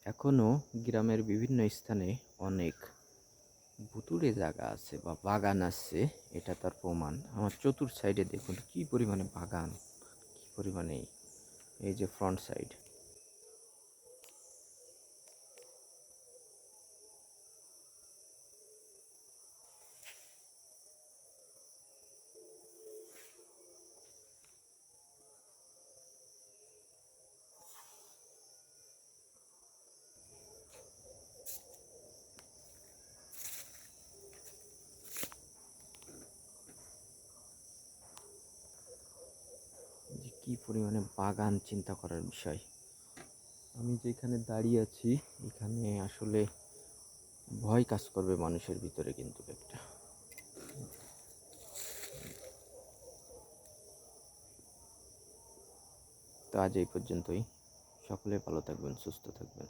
এখনও গ্রামের বিভিন্ন স্থানে অনেক ভুতুড়ে জায়গা আছে বা বাগান আছে, এটা তার প্রমাণ। আমার চতুর সাইডে দেখুন কি পরিমাণে বাগান, কি পরিমাণে, এই যে ফ্রন্ট সাইড। যে কি পরিমাণে বাগান, চিন্তা করার বিষয়। আমি যেখানে দাঁড়িয়ে আছি এখানে আসলে ভয় কাজ করবে মানুষের ভিতরে, কিন্তু একটা। তো আজ এই পর্যন্তই। সকলে ভালো থাকবেন, সুস্থ থাকবেন।